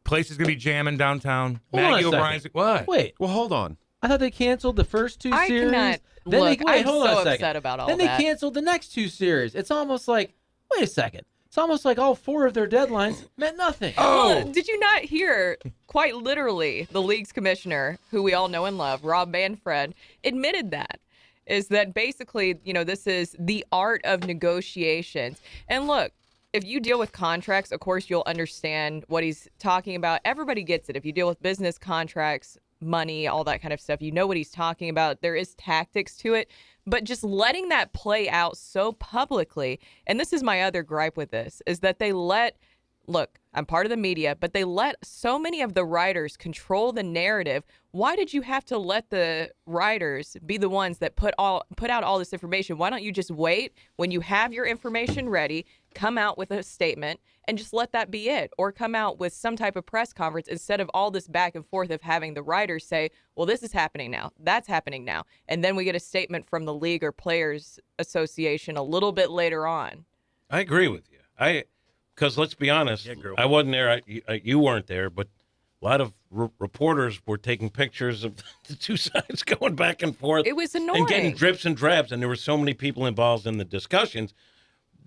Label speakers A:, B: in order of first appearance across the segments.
A: place is going to be jamming downtown.
B: Hold on
A: Maggie
B: a second.
A: O'Brien's. What?
B: Wait.
C: Well, hold on.
B: I thought they canceled the first two
D: I
B: series.
D: cannot
B: Then
D: look.
B: Wait,
D: I'm
B: hold on
D: so
B: a second.
D: upset about all
B: then
D: that.
B: they canceled the next two series. It's almost like, wait a second. It's almost like all four of their deadlines meant nothing.
D: Well, did you not hear, quite literally, the league's commissioner, who we all know and love, Rob Manfred, admitted that. Is that basically, this is the art of negotiations. And look, if you deal with contracts, of course, you'll understand what he's talking about. Everybody gets it. If you deal with business contracts, money, all that kind of stuff, you know what he's talking about. There is tactics to it. But just letting that play out so publicly, and this is my other gripe with this, is that look, I'm part of the media, but they let so many of the writers control the narrative. Why did you have to let the writers be the ones that put out all this information? Why don't you just wait when you have your information ready, come out with a statement, and just let that be it? Or come out with some type of press conference instead of all this back and forth of having the writers say, well, this is happening now, that's happening now. And then we get a statement from the league or players association a little bit later on.
E: I agree with you. Because let's be honest, I wasn't there. You weren't there, but a lot of reporters were taking pictures of the two sides going back and forth.
D: It was annoying.
E: And getting drips and drabs, and there were so many people involved in the discussions.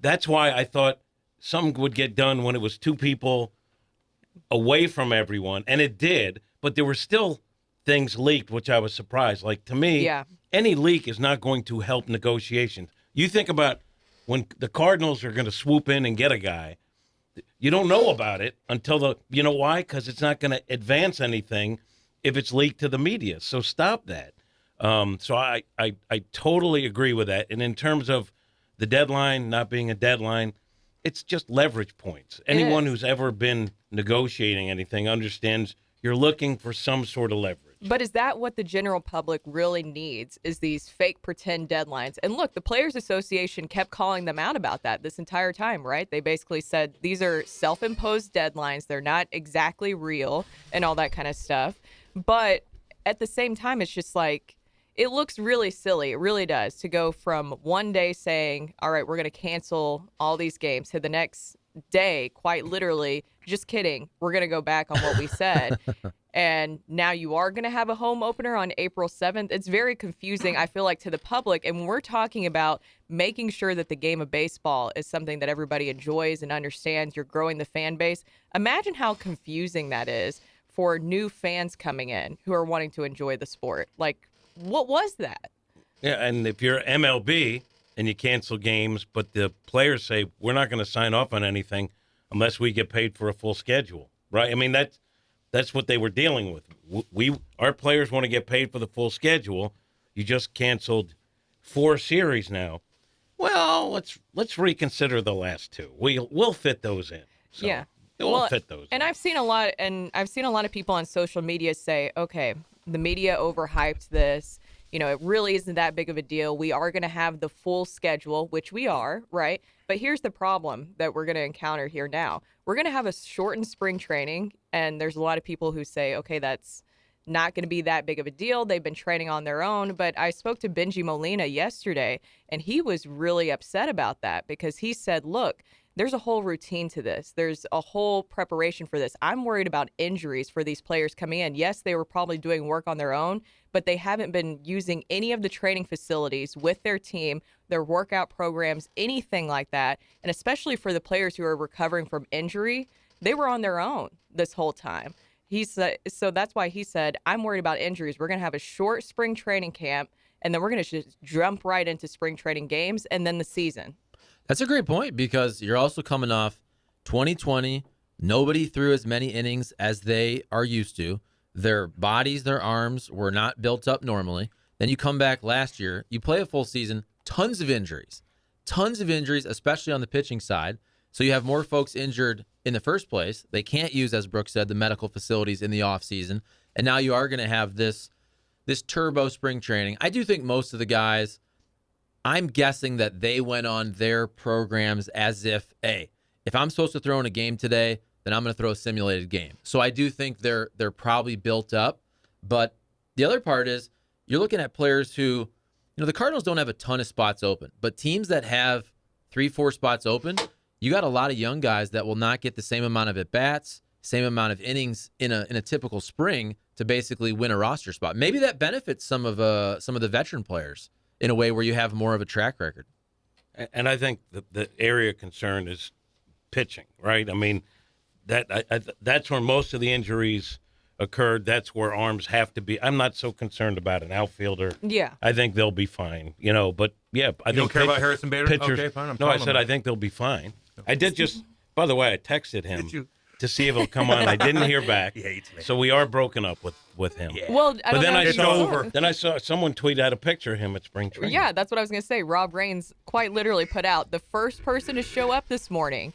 E: That's why I thought something would get done when it was two people away from everyone, and it did, but there were still things leaked, which I was surprised. Like, to me, any leak is not going to help negotiations. You think about when the Cardinals are going to swoop in and get a guy, you don't know about it until you know why? Because it's not going to advance anything if it's leaked to the media. So stop that. So I totally agree with that. And in terms of the deadline not being a deadline, it's just leverage points. Anyone who's ever been negotiating anything understands you're looking for some sort of leverage.
D: But is that what the general public really needs, is these fake pretend deadlines? And look, the Players Association kept calling them out about that this entire time, right? They basically said these are self-imposed deadlines. They're not exactly real and all that kind of stuff. But at the same time, it's just like, it looks really silly. It really does, to go from one day saying, all right, we're going to cancel all these games, to the next day, quite literally, just kidding, we're going to go back on what we said. And now you are going to have a home opener on April 7th. It's very confusing, I feel like, to the public. And when we're talking about making sure that the game of baseball is something that everybody enjoys and understands, you're growing the fan base, imagine how confusing that is for new fans coming in who are wanting to enjoy the sport. Like, what was that?
E: Yeah, and if you're MLB and you cancel games, but the players say, we're not going to sign off on anything unless we get paid for a full schedule, right? I mean, that's what they were dealing with. Our players want to get paid for the full schedule. You just canceled 4 series now. Well, let's reconsider the last 2. We'll fit those in. So
D: Yeah.
E: We'll fit those
D: and
E: in.
D: I've seen a lot of people on social media say, okay, the media overhyped this. It really isn't that big of a deal. We are going to have the full schedule, which we are, right? But here's the problem that we're going to encounter here now. We're going to have a shortened spring training, and there's a lot of people who say, okay, that's not going to be that big of a deal. They've been training on their own. But I spoke to Benji Molina yesterday, and he was really upset about that because he said, look, there's a whole routine to this. There's a whole preparation for this. I'm worried about injuries for these players coming in. Yes, they were probably doing work on their own, but they haven't been using any of the training facilities with their team, their workout programs, anything like that. And especially for the players who are recovering from injury, they were on their own this whole time. He said, so that's why he said, I'm worried about injuries. We're going to have a short spring training camp, and then we're going to just jump right into spring training games and then the season.
B: That's a great point because you're also coming off 2020. Nobody threw as many innings as they are used to. Their bodies, their arms were not built up normally. Then you come back last year, you play a full season, tons of injuries, especially on the pitching side. So you have more folks injured in the first place. They can't use, as Brooks said, the medical facilities in the offseason. And now you are going to have this turbo spring training. I do think most of the guys, I'm guessing that they went on their programs as if, hey, if I'm supposed to throw in a game today, then I'm going to throw a simulated game. So I do think they're probably built up. But the other part is you're looking at players who, the Cardinals don't have a ton of spots open, but teams that have 3-4 spots open, you got a lot of young guys that will not get the same amount of at-bats. same amount of innings in a typical spring to basically win a roster spot. Maybe that benefits some of the veteran players in a way where you have more of a track record.
E: And I think the area of concern is pitching, right? I mean, that's where most of the injuries occurred. That's where arms have to be. I'm not so concerned about an outfielder.
D: Yeah.
E: I think they'll be fine, but yeah. I
A: don't care about Harrison Bader?
E: Pitchers,
A: Okay, fine.
E: I said I think they'll be fine. I did just, by the way, I texted him to see if he'll come on. I didn't hear back.
A: He hates me.
E: So we are broken up with him.
A: Yeah.
D: Well, I don't
E: But then
D: know
E: I
D: if you
E: saw
D: saw.
E: then I saw someone tweet out a picture of him at spring training.
D: Yeah, that's what I was going to say. Rob Raines quite literally put out the first person to show up this morning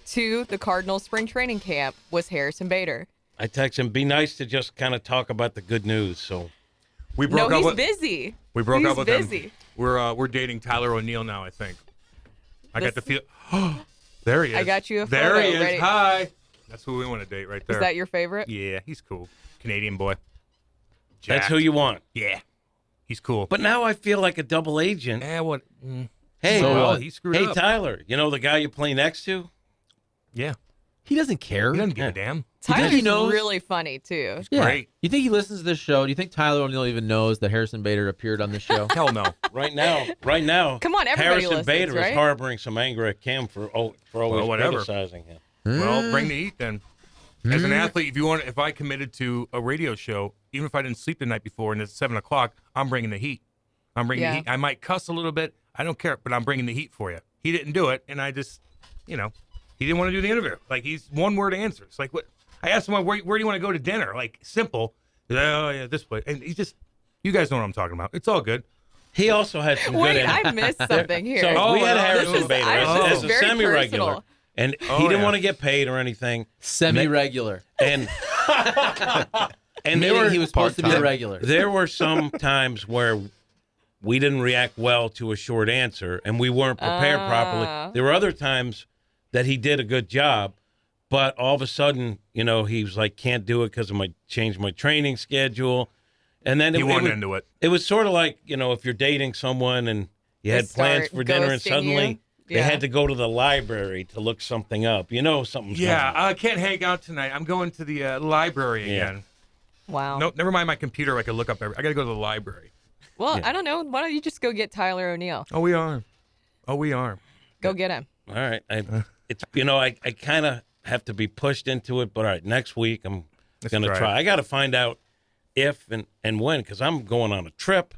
D: to the Cardinals spring training camp was Harrison Bader.
E: I texted him, be nice to just kind of talk about the good news. So
A: We broke
D: No,
A: up
D: he's
A: with
D: busy.
A: We broke
D: He's
A: up with
D: busy.
A: him. We're dating Tyler O'Neill now, I think. I got
D: This-
A: the feel. There he is.
D: I got you a
A: There
D: photo
A: he is.
D: ready.
A: Hi. That's who we want to date right there.
D: Is that your favorite?
A: Yeah, he's cool. Canadian boy.
E: that's
A: Jacked.
E: who you want.
A: Yeah. He's cool.
E: But now I feel like a double agent.
A: what?
E: Hey,
B: So
A: well,
B: what?
A: he screwed
E: hey,
A: up.
E: Tyler, the guy you play next to?
A: Yeah.
B: He doesn't care.
A: He doesn't give
E: Yeah.
A: a damn.
B: You think
D: Tyler's
B: he knows?
D: really funny too.
B: Yeah.
A: Great.
B: You think he listens to this show? Do you think Tyler O'Neill even knows that Harrison Bader appeared on this show?
A: Hell no.
E: Right now.
D: Come on, everybody
E: Harrison
D: listens,
E: Bader
D: right?
E: is harboring some anger at Cam for always
A: whatever.
E: criticizing him.
A: Well, bring the heat then. As an athlete, if I committed to a radio show, even if I didn't sleep the night before and it's 7:00, I'm bringing the heat. I'm bringing the
D: Yeah.
A: heat. I might cuss a little bit. I don't care, but I'm bringing the heat for you. He didn't do it, and I just, he didn't want to do the interview. Like, he's one-word answers. Like, what? I asked him, where do you want to go to dinner? Like, simple. Oh, yeah, this place. And he just, you guys know what I'm talking about. It's all good.
E: He also had some
D: Wait,
E: good
D: I missed something here.
E: So we had
A: well,
E: Harrison
A: this is-
E: Bader
D: this
E: as
D: is
E: a
D: very
E: semi-regular.
D: personal.
E: And
A: Oh,
E: he didn't
A: yeah.
E: want to get paid or anything.
B: Semi-regular.
E: And and
B: Meaning he was supposed to be a
A: part-time.
B: regular.
E: there were some times where we didn't react well to a short answer and we weren't prepared properly. There were other times that he did a good job, but all of a sudden, he was like, can't do it because change my training schedule. And then
A: He wasn't
E: was,
A: into it.
E: It was sort of like, if you're dating someone and you had plans
D: start
E: for dinner and
D: ghosting
E: suddenly
D: you.
E: they
D: Yeah.
E: had to go to the library to look something up. Something's
A: Yeah,
E: coming.
A: I can't hang out tonight. I'm going to the library
E: Yeah.
A: again.
D: Wow.
A: No, never mind my computer. I could look up. I got to go to the library.
D: Well,
E: Yeah.
D: I don't know. Why don't you just go get Tyler O'Neill?
A: Oh, we are.
D: Go get him.
E: All right. It's I kind of have to be pushed into it, but all right, next week I'm
A: Let's
E: going to
A: try
E: try.
A: it.
E: I got to find out if and when, because I'm going on a trip,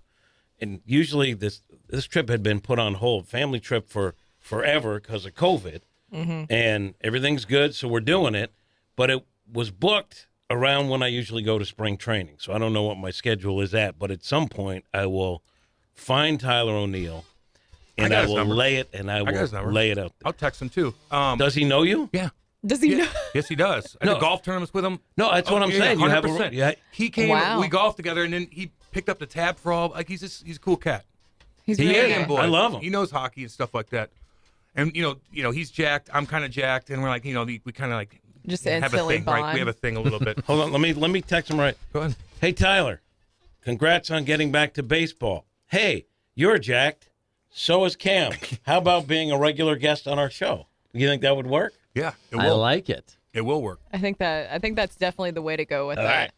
E: and usually this trip had been put on hold, family trip for forever because of COVID, and everything's good, so we're doing it, but it was booked around when I usually go to spring training, so I don't know what my schedule is at, but at some point I will find Tyler O'Neill, and
A: got
E: I
A: his
E: will
A: number.
E: lay it, and I
A: got his number.
E: will lay it out there.
A: I'll text him too.
E: Does he know you?
A: Yeah.
D: Does he know?
A: Yes, he does. I
E: No.
A: did golf tournaments with him.
E: No, that's what I'm saying. You have
A: 100%.
E: yeah.
A: He came.
D: Wow.
A: We golfed together, and then he picked up the tab for all. Like he's a cool cat.
D: He's
E: He
D: really
E: is.
D: good.
A: Good boy.
E: I love him.
A: He knows hockey and stuff like that. And he's jacked. I'm kind of jacked, and we're like, we kind of like
D: Just
A: have a
D: instantly
A: thing, right?
D: bond.
A: We have a thing a little bit.
E: Hold on, let me text him right.
A: Go ahead.
E: Hey Tyler, congrats on getting back to baseball. Hey, you're jacked. So is Cam. How about being a regular guest on our show? You think that would work?
A: Yeah, it
B: I
A: will.
B: like it.
A: It will work.
D: I think that's definitely the way to go with
E: All
D: that.
E: right.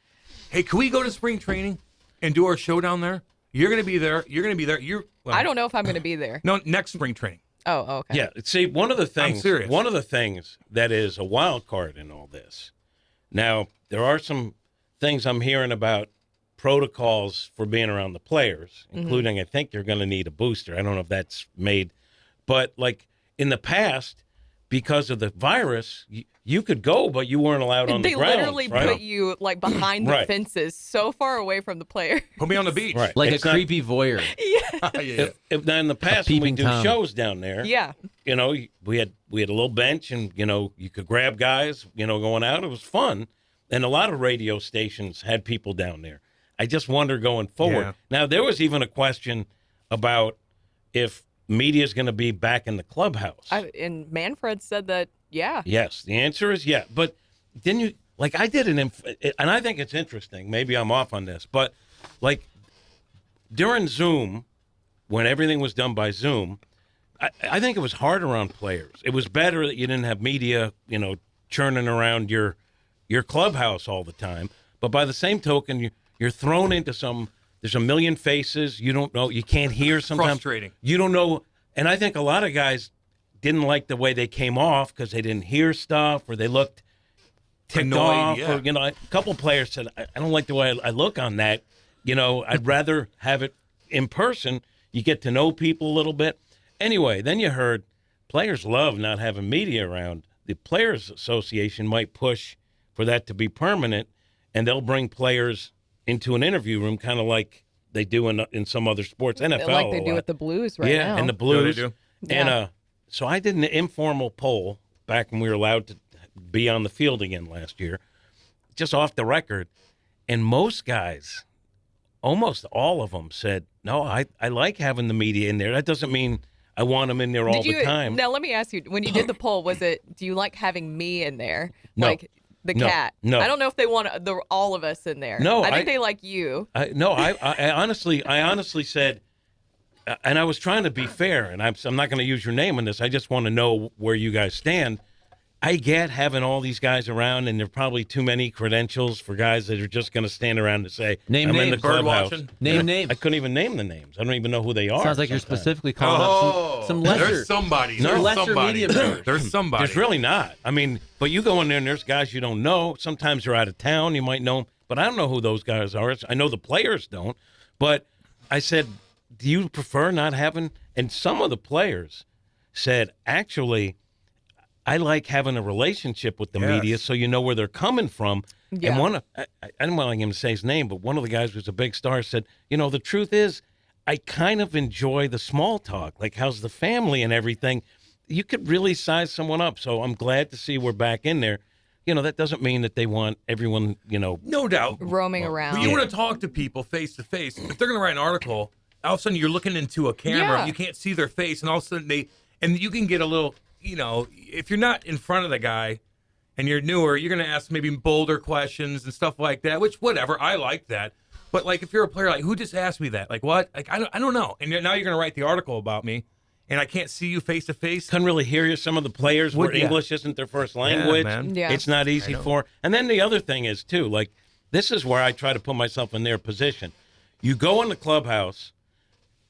A: Hey, can we go to spring training and do our show down there? You're gonna be there. You're gonna be there. Well,
D: I don't know if I'm going to be there.
A: No, next spring training.
D: Oh, okay.
E: Yeah. See, one of the things
A: serious.
E: one of the things that is a wild card in all this. Now, there are some things I'm hearing about protocols for being around the players, including I think you're going to need a booster. I don't know if that's made, but like in the past, because of the virus, you could go, but you weren't allowed on
D: They
E: the grounds,
D: literally
E: right?
D: put you like behind the
E: Right.
D: fences, so far away from the player.
A: Put me on the beach.
E: Right.
B: Like
E: It's
B: a
E: not-
B: creepy voyeur.
A: Yeah.
E: If now in the past when we
B: peeping
E: do
B: Tom.
E: shows down there,
D: Yeah.
E: we had a little bench and you could grab guys, going out. It was fun, and a lot of radio stations had people down there. I just wonder going forward.
A: Yeah.
E: Now there was even a question about if media is going to be back in the clubhouse.
D: And Manfred said that, yeah.
E: Yes, the answer is yeah. But didn't you like I did and I think it's interesting. Maybe I'm off on this, but like during Zoom, when everything was done by Zoom, I think it was harder on players. It was better that you didn't have media, churning around your your clubhouse all the time. But by the same token, you're thrown into there's a million faces. You don't know. You can't hear sometimes.
A: Frustrating.
E: You don't know. And I think a lot of guys didn't like the way they came off because they didn't hear stuff or they looked ticked
A: Annoyed,
E: off.
A: yeah.
E: Or, a couple players said, I don't like the way I look on that. I'd rather have it in person. You get to know people a little bit. Anyway, then you heard players love not having media around. The Players Association might push for that to be permanent, and they'll bring players into an interview room, kind of like they do in some other sports, NFL.
D: Like they do with the Blues right now.
E: Yeah, and the Blues.
A: Yeah, they do.
E: And so I did an informal poll back when we were allowed to be on the field again last year, just off the record, and most guys, almost all of them said, no, I like having the media in there. That doesn't mean I want them in there all the time.
D: Now, let me ask you, when you did the poll, do you like having me in there?
E: No.
D: Like the cat?
E: No.
D: I don't know if they want all of us in there.
E: No,
D: I think they like you.
E: I honestly said, and I was trying to be fair, and I'm not going to use your name in this. I just want to know where you guys stand. I get having all these guys around, and there are probably too many credentials for guys that are just going to stand around and say,
B: Name
E: I'm in
B: names.
E: the clubhouse.
A: Bird watching.
B: Name names.
E: I couldn't even name the names. I don't even know who they are.
B: Sounds like you're
E: sometimes.
B: specifically calling out some lesser.
A: There's somebody.
B: No,
A: There's
B: lesser
A: somebody.
B: media members.
A: There's somebody.
E: There's really not. I mean, but you go in there and there's guys you don't know. Sometimes they're out of town. You might know them, but I don't know who those guys are. I know the players don't. But I said, do you prefer not having? And some of the players said, actually, I like having a relationship with the media so you know where they're coming from.
D: Yeah.
E: And I don't want him to say his name, but one of the guys who's a big star said, the truth is, I kind of enjoy the small talk, like how's the family and everything. You could really size someone up. So I'm glad to see we're back in there. That doesn't mean that they want everyone,
A: No doubt.
D: Roaming around.
A: But you want to talk to people face to face. If they're going to write an article, all of a sudden you're looking into a camera.
D: Yeah.
A: You can't see their face, and all of a sudden and you can get a little, if you're not in front of the guy and you're newer, you're going to ask maybe bolder questions and stuff like that, which, whatever, I like that. But, like, if you're a player, like, who just asked me that? Like, what? Like, I don't know. And now you're going to write the article about me, and I can't see you face to face.
E: Couldn't really hear you. Some of the players where English isn't their first language.
A: man.
D: Yeah.
E: It's not easy for. And then the other thing is, too, like, this is where I try to put myself in their position. You go in the clubhouse,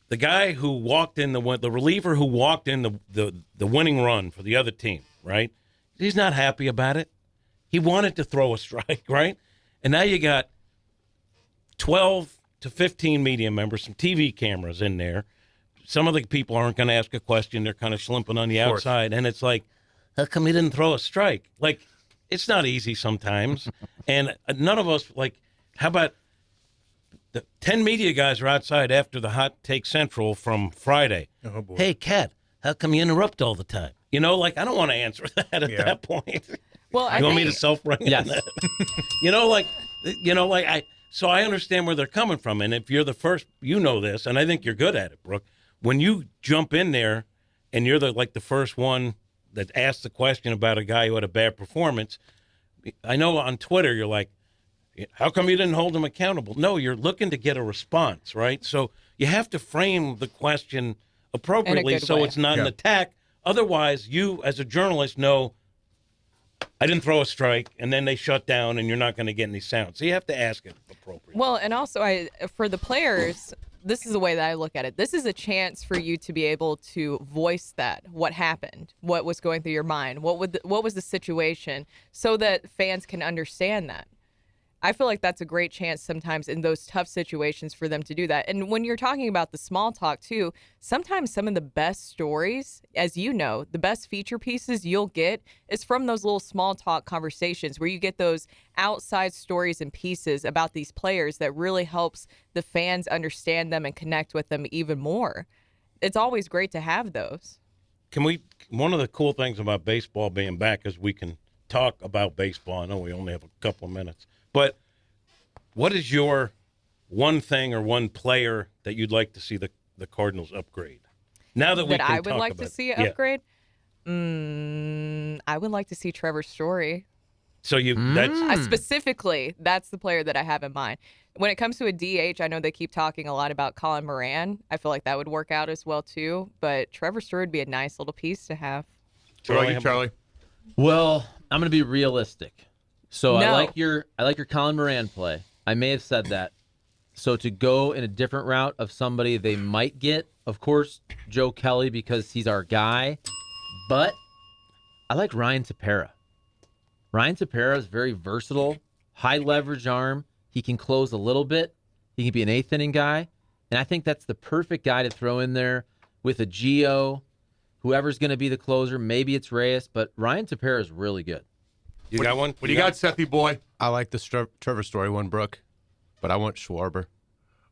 E: the guy who walked in, the reliever who walked in the winning run for the other team, right? He's not happy about it. He wanted to throw a strike, right? And now you got 12 to 15 media members, some TV cameras in there. Some of the people aren't going to ask a question. They're kind of schlimping on the outside. And it's like, how come he didn't throw a strike? Like, it's not easy sometimes. And none of us, like, how about the 10 media guys are outside after the Hot Take Central from Friday.
A: Oh, boy.
E: Hey, Kat, how come you interrupt all the time? I don't want to answer that at that point.
D: Well,
E: You want me to self-bring
B: Yes.
E: that? So I understand where they're coming from. And if you're the first, this, and I think you're good at it, Brooke. When you jump in there and you're the first one that asks the question about a guy who had a bad performance, I know on Twitter you're like, how come you didn't hold him accountable? No, you're looking to get a response, right? So you have to frame the question appropriately so
D: way.
E: it's not an attack. Otherwise, you as a journalist know I didn't throw a strike, and then they shut down, and you're not going to get any sound. So you have to ask it appropriately.
D: Well, and also for the players, this is the way that I look at it. This is a chance for you to be able to voice that, what happened, what was going through your mind, what was the situation, so that fans can understand that. I feel like that's a great chance sometimes in those tough situations for them to do that. And when you're talking about the small talk too, sometimes some of the best stories, as you know, the best feature pieces you'll get is from those little small talk conversations where you get those outside stories and pieces about these players that really helps the fans understand them and connect with them even more. It's always great to have those.
E: One of the cool things about baseball being back is we can talk about baseball. I know we only have a couple of minutes. But what is your one thing or one player that you'd like to see the Cardinals upgrade? Now that we can
D: I would
E: talk
D: like
E: about
D: to see
E: it.
D: an upgrade? I would like to see Trevor Story.
E: So
D: Specifically, that's the player that I have in mind. When it comes to a DH, I know they keep talking a lot about Colin Moran. I feel like that would work out as well, too. But Trevor Story would be a nice little piece to have.
A: Charlie.
B: Well, I'm going to be realistic. So
D: No.
B: I like your Colin Moran play. I may have said that. So to go in a different route of somebody they might get, of course, Joe Kelly because he's our guy. But I like Ryan Tepera. Ryan Tepera is very versatile, high leverage arm. He can close a little bit. He can be an eighth inning guy. And I think that's the perfect guy to throw in there with a Gio, whoever's going to be the closer. Maybe it's Reyes, but Ryan Tepera is really good.
E: You got one?
A: What do you got, Sethy boy?
C: I like the Trevor Story one, Brooke, but I want Schwarber.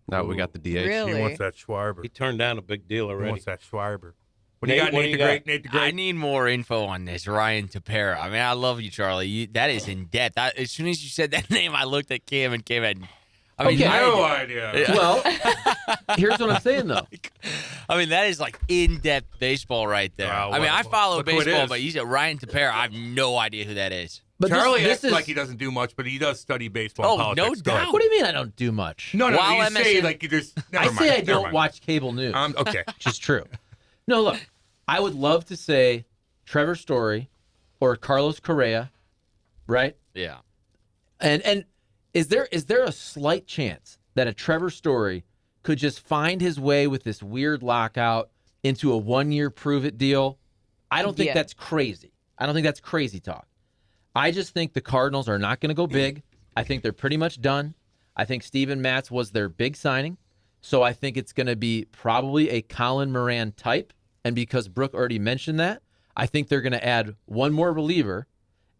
C: Now we got the DH.
D: Really?
A: He wants that Schwarber.
E: He turned down a big deal
A: He
E: already.
A: wants that Schwarber. What do you got,
E: Nate, what
A: Nate
E: do
A: the
E: you
A: Great?
E: got?
A: Nate the
F: I
A: Great.
F: need more info on this Ryan Tepera. I mean, I love you, Charlie. That is in depth. As soon as you said that name, I looked at Cam and Cam had. I mean,
B: Okay.
A: No idea.
B: Well, here's what I'm saying, though.
F: I mean, that is like in-depth baseball right there.
A: Wow,
F: I mean, I follow
A: look who it
F: baseball,
A: is.
F: but you said Ryan Tepera. I have no idea who that is.
B: But
A: Charlie
B: this
A: acts
B: is
A: like he doesn't do much, but he does study baseball and
F: Oh, no
A: politics. Go ahead.
F: doubt.
B: What do you mean I don't do much?
A: No,
F: While
A: you say
F: MSN
A: like you just.
B: I
A: Never
B: say
A: mind,
B: I
A: never
B: don't
A: mind.
B: watch cable news.
A: Okay.
B: Which is true. No, look, I would love to say Trevor Story or Carlos Correa, right?
F: Yeah.
B: And is there a slight chance that a Trevor Story could just find his way with this weird lockout into a 1-year prove-it deal? I don't think
D: Yeah.
B: that's crazy. I don't think that's crazy talk. I just think the Cardinals are not going to go big. I think they're pretty much done. I think Steven Matz was their big signing. So I think it's going to be probably a Colin Moran type. And because Brooke already mentioned that, I think they're going to add one more reliever.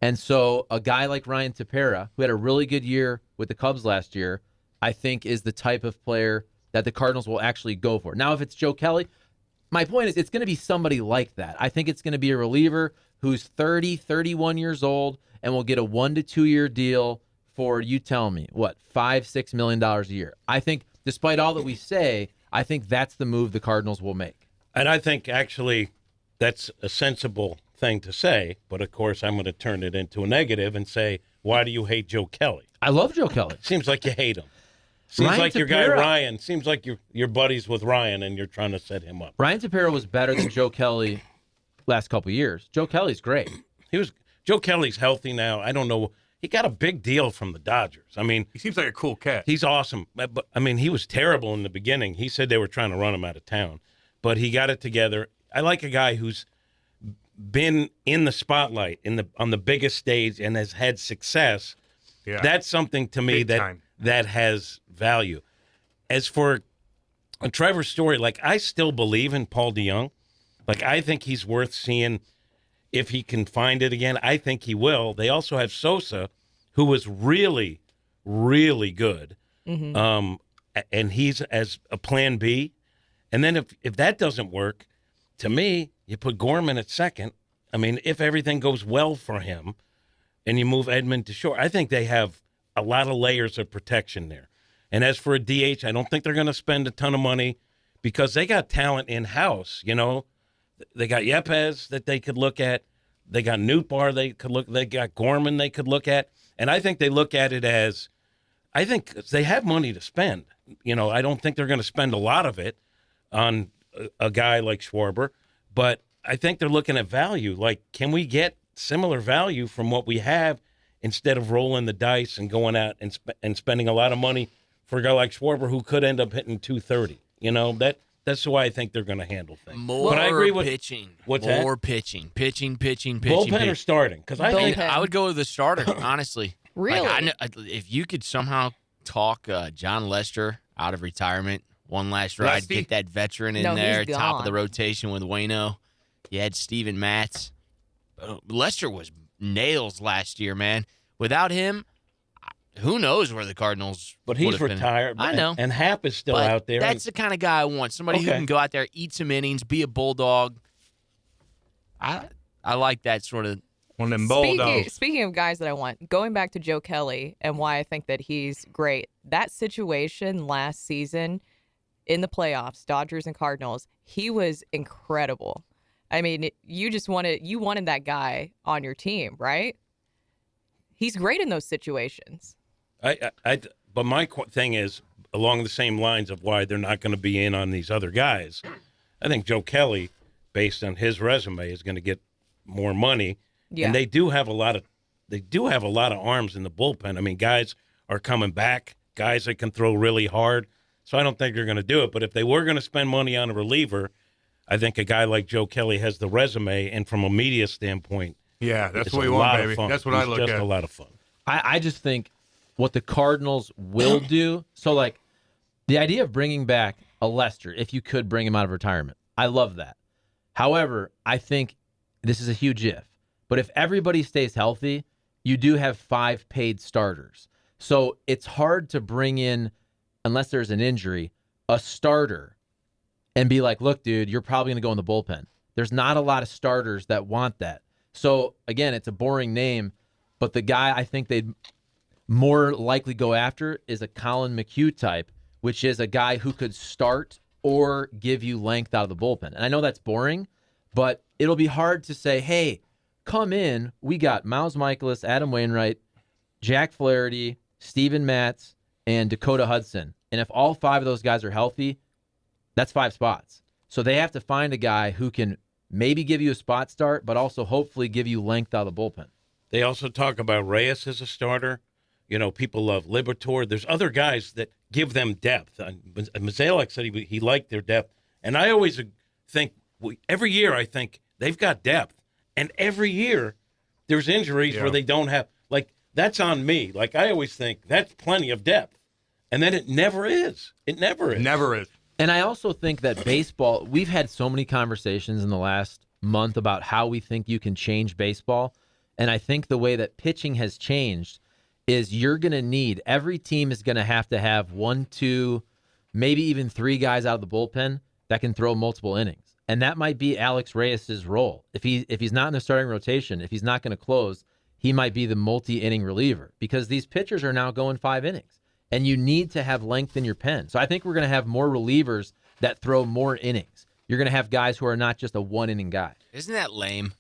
B: And so a guy like Ryan Tepera, who had a really good year with the Cubs last year, I think is the type of player that the Cardinals will actually go for. Now, if it's Joe Kelly, my point is it's going to be somebody like that. I think it's going to be a reliever who's 30, 31 years old and will get a 1 to 2 year deal for, you tell me, what, $5-6 million a year. I think despite all that we say, I think that's the move the Cardinals will make.
E: And I think actually that's a sensible thing to say, but of course I'm going to turn it into a negative and say, why do you hate Joe Kelly?
B: I love Joe Kelly.
E: Seems like you hate him. Seems
B: Ryan
E: like your guy
B: Tepera-
E: Ryan. Seems like you're buddies with Ryan and you're trying to set him up.
B: Ryan Tepera was better than Joe Kelly last couple of years. Joe Kelly's great.
E: Joe Kelly's healthy now. I don't know. He got a big deal from the Dodgers. I mean,
A: He seems like a cool cat.
E: he's awesome. But I mean, he was terrible in the beginning. He said they were trying to run him out of town, but he got it together. I like a guy who's been in the spotlight on the biggest stage and has had success.
A: Yeah.
E: That's something to me
A: Big time.
E: that has value. As for a Trevor Story, like I still believe in Paul DeYoung. Like I think he's worth seeing if he can find it again. I think he will. They also have Sosa, who was really, really good. And he's as a plan B. And then if that doesn't work, to me, you put Gorman at second. I mean, if everything goes well for him and you move Edmund to short, I think they have a lot of layers of protection there. And as for a DH, I don't think they're going to spend a ton of money because they got talent in-house, you know. They got Yepes that they could look at. They got Nootbaar they could look. They got Gorman they could look at. And I think they look at it as, I think they have money to spend. You know, I don't think they're going to spend a lot of it on a guy like Schwarber, but I think they're looking at value. Like, can we get similar value from what we have instead of rolling the dice and going out and spending a lot of money for a guy like Schwarber who could end up hitting 230? You know, that's the way I think they're going to handle things.
F: More
E: but I agree with
F: pitching.
E: What's that?
F: More pitching. Pitching.
E: Bullpen or starting? Because I think
D: Bullpen.
F: I would go with the starter, honestly.
D: Really?
F: Like, if you could somehow talk John Lester out of retirement, one last ride,
A: Lesty?
F: get that veteran in
D: No, he's
F: there, top of
D: gone.
F: the rotation with Waino. You had Steven Matz. Lester was nails last year, man. Without him, who knows where the Cardinals
E: but he's
F: would have been.
E: retired.
F: I know.
E: And Happ is still
F: But
E: out there.
F: That's the kind of guy I want. Somebody who
E: Okay.
F: can go out there, eat some innings, be a bulldog. I like that sort of.
A: One of them bulldogs.
D: Speaking of guys that I want, going back to Joe Kelly and why I think that he's great, that situation last season in the playoffs, Dodgers and Cardinals, he was incredible. I mean, you wanted that guy on your team, right? He's great in those situations.
E: But my thing is along the same lines of why they're not going to be in on these other guys. I think Joe Kelly, based on his resume, is going to get more money.
D: Yeah.
E: And they do have a lot of they do have a lot of arms in the bullpen. I mean, guys are coming back, guys that can throw really hard. So I don't think they're going to do it. But if they were going to spend money on a reliever, I think a guy like Joe Kelly has the resume, and from a media standpoint,
A: Yeah, that's
E: it's
A: what we
E: a
A: want,
E: lot
A: baby.
E: of fun.
A: That's what I
E: He's
A: look
E: just
A: at.
E: a lot of fun.
B: I just think what the Cardinals will do. So, like, the idea of bringing back a Lester, if you could bring him out of retirement, I love that. However, I think this is a huge if. But if everybody stays healthy, you do have 5 paid starters. So it's hard to bring in, unless there's an injury, a starter and be like, look, dude, you're probably going to go in the bullpen. There's not a lot of starters that want that. So, again, it's a boring name, but the guy I think they'd more likely go after is a Colin McHugh type, which is a guy who could start or give you length out of the bullpen. And I know that's boring, but it'll be hard to say, hey, come in. We got Miles Michaelis, Adam Wainwright, Jack Flaherty, Steven Matz, and Dakota Hudson. And if all 5 of those guys are healthy, that's 5 spots. So they have to find a guy who can maybe give you a spot start, but also hopefully give you length out of the bullpen.
E: They also talk about Reyes as a starter. You know, people love Liberatore. There's other guys that give them depth. Mazalek said he liked their depth. And I always think, every year I think they've got depth. And every year there's injuries where they don't have, like, that's on me. Like, I always think that's plenty of depth. And then it never is. It never is.
A: Never is.
B: And I also think that baseball, we've had so many conversations in the last month about how we think you can change baseball. And I think the way that pitching has changed is you're going to need, every team is going to have 1, 2, maybe even 3 guys out of the bullpen that can throw multiple innings. And that might be Alex Reyes' role. If he's not in the starting rotation, if he's not going to close, he might be the multi-inning reliever because these pitchers are now going 5 innings. And you need to have length in your pen. So I think we're going to have more relievers that throw more innings. You're going to have guys who are not just a 1-inning guy.
F: Isn't that lame?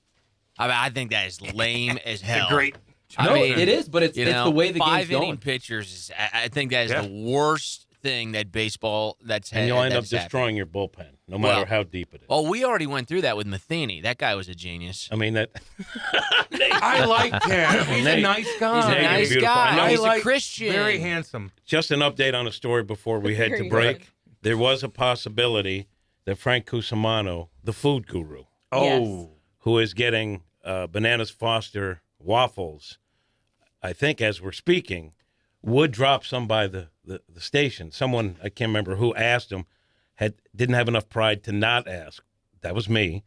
F: I mean, I think that is lame as hell.
A: Great.
B: No, it is, but it's the way the game's going.
F: 5-inning pitchers, I think that is the worst thing that baseball that's
E: And you'll end up
F: that's
E: destroying your bullpen, no matter how deep it is.
F: Oh, we already went through that with Matheny. That guy was a genius.
E: I mean, that.
A: I liked him. He's a
E: Nate.
A: nice guy.
F: He's a
E: Nate,
F: nice
E: beautiful. I know
F: guy. He's
A: like-
F: a Christian.
A: Very handsome.
E: Just an update on a story before we head to
D: Very
E: break.
D: good.
E: There was a possibility that Frank Cusimano, the food guru,
A: Oh.
E: who is getting Bananas Foster waffles, I think as we're speaking, would drop some by the station. Someone, I can't remember who asked him, didn't have enough pride to not ask. That was me.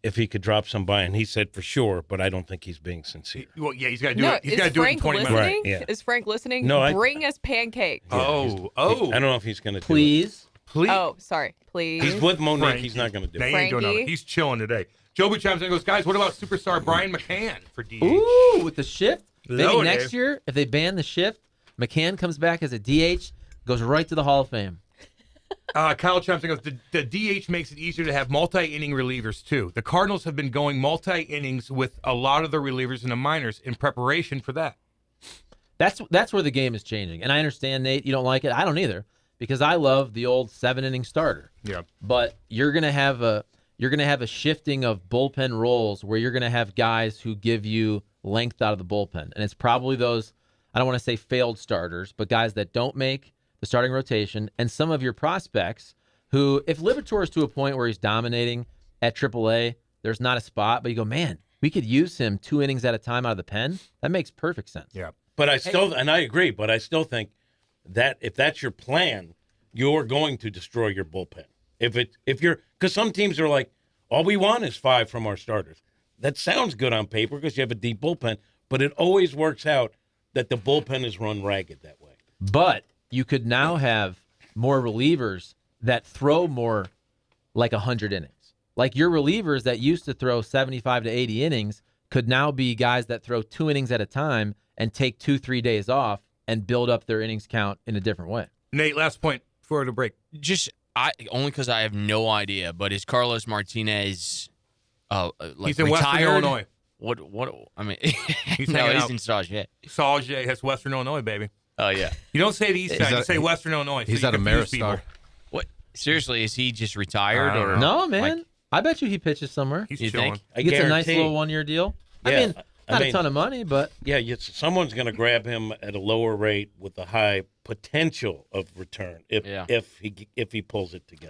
E: If he could drop some by, and he said for sure, but I don't think he's being sincere.
A: Well, yeah, he's got to do
D: No,
A: it. He's
D: is
A: got to do it in
D: Frank
A: 20
D: listening?
A: minutes.
E: Right, yeah.
D: Is Frank listening?
E: No,
D: Bring us pancakes.
A: Oh.
E: I don't know if he's going to do
B: Please.
A: Please.
D: Oh, sorry. Please.
E: it. He's with Monique.
A: Frankie.
E: He's not going to do
A: No,
E: it.
A: he ain't doing
D: Frankie.
A: nothing. He's chilling today. Joby chimes in and goes, guys, what about superstar Brian McCann for DH?
B: Ooh, with the shift. Maybe
A: Loaded.
B: next year, if they ban the shift, McCann comes back as a DH, goes right to the Hall of Fame.
A: Kyle chimes in and goes, the DH makes it easier to have multi-inning relievers, too. The Cardinals have been going multi-innings with a lot of the relievers in the minors in preparation for that.
B: That's where the game is changing. And I understand, Nate, you don't like it. I don't either, because I love the old 7-inning starter.
A: Yeah.
B: But you're gonna have a shifting of bullpen roles where you're gonna have guys who give you length out of the bullpen, and it's probably those, I don't want to say failed starters, but guys that don't make the starting rotation, and some of your prospects who, if Liberatore is to a point where he's dominating at AAA, there's not a spot, but you go, man, we could use him 2 innings at a time out of the pen. That makes perfect sense.
A: Yeah.
E: But I still, and I agree, but I still think that if that's your plan, you're going to destroy your bullpen. If you're, because some teams are like, all we want is 5 from our starters. That sounds good on paper because you have a deep bullpen, but it always works out that the bullpen is run ragged that way.
B: But you could now have more relievers that throw more like 100 innings. Like your relievers that used to throw 75 to 80 innings could now be guys that throw 2 innings at a time and take 2-3 days off and build up their innings count in a different way.
A: Nate, last point before the break.
F: Just only because I have no idea. But is Carlos Martinez like
A: He's in
F: retired?
A: Western Illinois.
F: What? I mean,
A: He's
F: no,
A: hanging
F: he's
A: out.
F: in Sauget.
A: Sauget has Western Illinois, baby.
F: Oh yeah.
A: You don't say the East Side, you
C: that-
A: say Western Illinois.
C: He's
A: so
C: at
A: you confuse
C: Ameristar.
A: people.
F: What? Seriously, is he just retired
A: I don't
F: or
A: know.
B: No, man.
F: like-
B: I bet you he pitches somewhere.
A: He's
F: You
A: chilling.
F: think?
E: I
B: He gets a nice
E: guarantee.
B: little 1-year deal.
E: Yeah,
B: I mean, Not a ton of money, but
E: Yeah, someone's going to grab him at a lower rate with a high potential of return if he pulls it together.